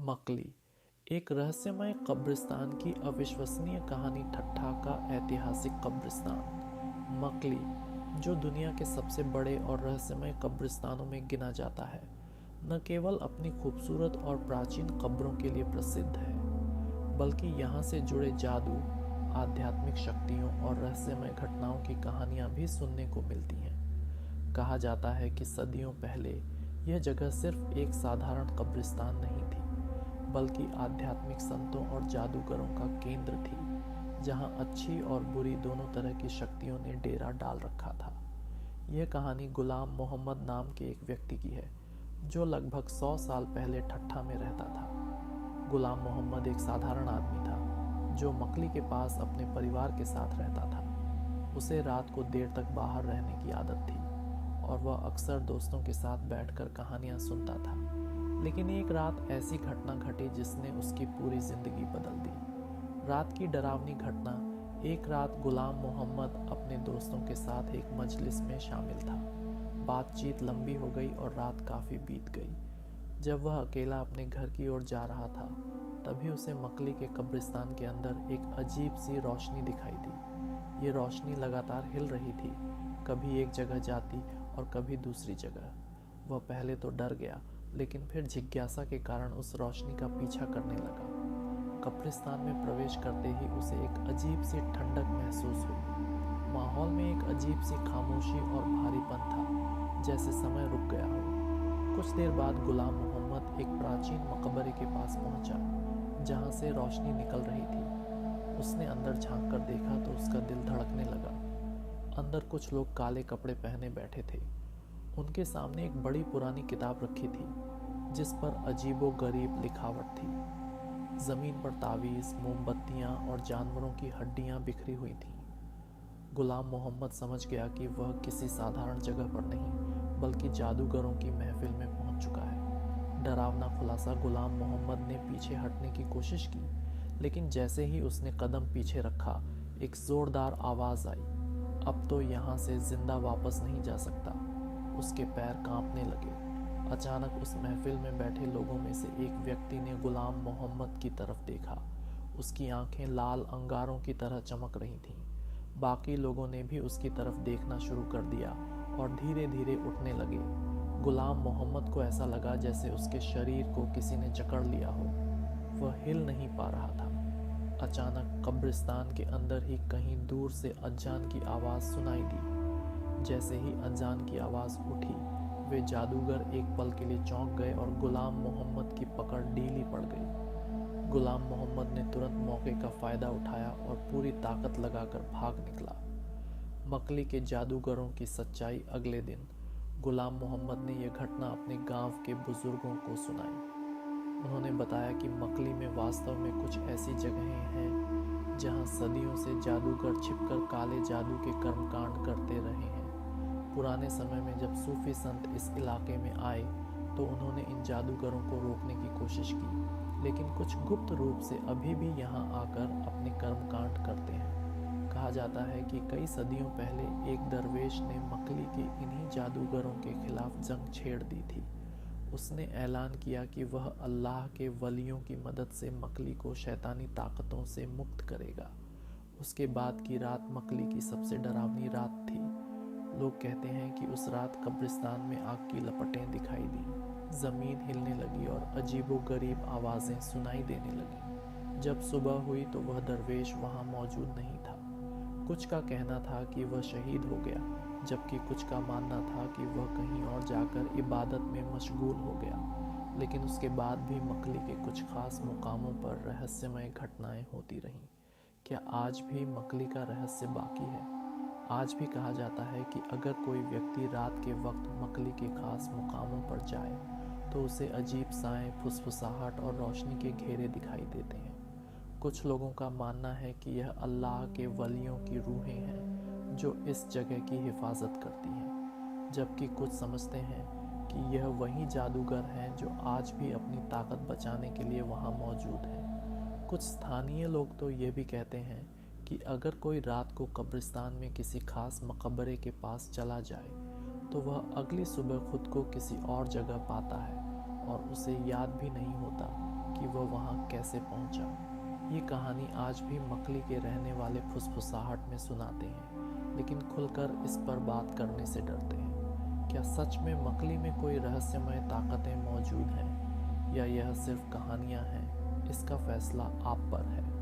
मकली, एक रहस्यमय कब्रिस्तान की अविश्वसनीय कहानी। ठट्ठा का ऐतिहासिक कब्रिस्तान मकली, जो दुनिया के सबसे बड़े और रहस्यमय कब्रिस्तानों में गिना जाता है, न केवल अपनी खूबसूरत और प्राचीन कब्रों के लिए प्रसिद्ध है, बल्कि यहाँ से जुड़े जादू, आध्यात्मिक शक्तियों और रहस्यमय घटनाओं की कहानियाँ भी सुनने को मिलती हैं। कहा जाता है कि सदियों पहले यह जगह सिर्फ एक साधारण कब्रिस्तान नहीं थी, बल्कि आध्यात्मिक संतों और जादूगरों का केंद्र थी, जहां अच्छी और बुरी दोनों तरह की शक्तियों ने डेरा डाल रखा था। यह कहानी गुलाम मोहम्मद नाम के एक व्यक्ति की है, जो लगभग 100 साल पहले ठट्ठा में रहता था। गुलाम मोहम्मद एक साधारण आदमी था, जो मकली के पास अपने परिवार के साथ रहता था। उसे रात को देर तक बाहर रहने की आदत थी और वह अक्सर दोस्तों के साथ बैठकर कहानियां सुनता था। लेकिन एक रात ऐसी घटना घटी जिसने उसकी पूरी जिंदगी बदल दी। रात की डरावनी घटना। एक रात गुलाम मोहम्मद अपने दोस्तों के साथ एक मजलिस में शामिल था। बातचीत लंबी हो गई और रात काफ़ी बीत गई। जब वह अकेला अपने घर की ओर जा रहा था, तभी उसे मकली के कब्रिस्तान के अंदर एक अजीब सी रोशनी दिखाई दी। ये रोशनी लगातार हिल रही थी, कभी एक जगह जाती और कभी दूसरी जगह। वह पहले तो डर गया, लेकिन फिर जिज्ञासा के कारण उस रोशनी का पीछा करने लगा। कब्रिस्तान में प्रवेश करते ही उसे एक अजीब सी ठंडक महसूस हुई। माहौल में एक अजीब सी खामोशी और भारीपन था, जैसे समय रुक गया हो। कुछ देर बाद गुलाम मोहम्मद एक प्राचीन मकबरे के पास पहुंचा, जहां से रोशनी निकल रही थी। उसने अंदर झांक कर देखा तो उसका दिल धड़कने लगा। अंदर कुछ लोग काले कपड़े पहने बैठे थे। उनके सामने एक बड़ी पुरानी किताब रखी थी, जिस पर अजीबो गरीब लिखावट थी। जमीन पर तावीज़, मोमबत्तियां और जानवरों की हड्डियां बिखरी हुई थीं। गुलाम मोहम्मद समझ गया कि वह किसी साधारण जगह पर नहीं, बल्कि जादूगरों की महफिल में पहुंच चुका है। डरावना खुलासा। गुलाम मोहम्मद ने पीछे हटने की कोशिश की, लेकिन जैसे ही उसने कदम पीछे रखा, एक जोरदार आवाज़ आई, अब तो यहाँ से जिंदा वापस नहीं जा सकता। उसके पैर कांपने लगे। अचानक उस महफिल में बैठे लोगों में से एक व्यक्ति ने गुलाम मोहम्मद की तरफ देखा। उसकी आंखें लाल अंगारों की तरह चमक रही थीं। बाकी लोगों ने भी उसकी तरफ देखना शुरू कर दिया और धीरे धीरे उठने लगे। गुलाम मोहम्मद को ऐसा लगा जैसे उसके शरीर को किसी ने जकड़ लिया हो। वह हिल नहीं पा रहा था। अचानक कब्रिस्तान के अंदर ही कहीं दूर से अजान की आवाज़ सुनाई दी। जैसे ही अजान की आवाज़ उठी, वे जादूगर एक पल के लिए चौंक गए और गुलाम मोहम्मद की पकड़ ढीली पड़ गई। गुलाम मोहम्मद ने तुरंत मौके का फ़ायदा उठाया और पूरी ताकत लगाकर भाग निकला। मकली के जादूगरों की सच्चाई। अगले दिन गुलाम मोहम्मद ने यह घटना अपने गांव के बुजुर्गों को सुनाई। उन्होंने बताया कि मकली में वास्तव में कुछ ऐसी जगहें हैं जहां सदियों से जादूगर छिपकर काले जादू के कर्मकांड करते रहे हैं। पुराने समय में जब सूफी संत इस इलाके में आए, तो उन्होंने इन जादूगरों को रोकने की कोशिश की, लेकिन कुछ गुप्त रूप से अभी भी यहाँ आकर अपने कर्मकांड करते हैं। कहा जाता है कि कई सदियों पहले एक दरवेश ने मकली के इन्हीं जादूगरों के खिलाफ जंग छेड़ दी थी। उसने ऐलान किया कि वह अल्लाह के वलियों की मदद से मकली को शैतानी ताकतों से मुक्त करेगा। उसके बाद की रात मकली की सबसे डरावनी रात थी। लोग कहते हैं कि उस रात कब्रिस्तान में आग की लपटें दिखाई दी, जमीन हिलने लगी और अजीबोगरीब आवाज़ें सुनाई देने लगी। जब सुबह हुई तो वह दरवेश वहाँ मौजूद नहीं था। कुछ का कहना था कि वह शहीद हो गया, जबकि कुछ का मानना था कि वह कहीं और जाकर इबादत में मशगूल हो गया। लेकिन उसके बाद भी मकली के कुछ खास मुकामों पर रहस्यमय घटनाएं होती रहीं। क्या आज भी मकली का रहस्य बाकी है? आज भी कहा जाता है कि अगर कोई व्यक्ति रात के वक्त मकली के खास मुकामों पर जाए, तो उसे अजीब साएं, फुसफुसाहट और रोशनी के घेरे दिखाई देते हैं। कुछ लोगों का मानना है कि यह अल्लाह के वलियों की रूहें हैं जो इस जगह की हिफाजत करती हैं, जबकि कुछ समझते हैं कि यह वही जादूगर हैं जो आज भी अपनी ताकत बचाने के लिए वहाँ मौजूद हैं। कुछ स्थानीय लोग तो ये भी कहते हैं कि अगर कोई रात को कब्रिस्तान में किसी खास मकबरे के पास चला जाए, तो वह अगली सुबह खुद को किसी और जगह पाता है और उसे याद भी नहीं होता कि कि वह वहाँ कैसे पहुँचा। ये कहानी आज भी मकली के रहने वाले फुसफुसाहट में सुनाते हैं, लेकिन खुलकर इस पर बात करने से डरते हैं। क्या सच में मकली में कोई रहस्यमय ताकतें मौजूद हैं, या यह सिर्फ कहानियाँ हैं? इसका फैसला आप पर है।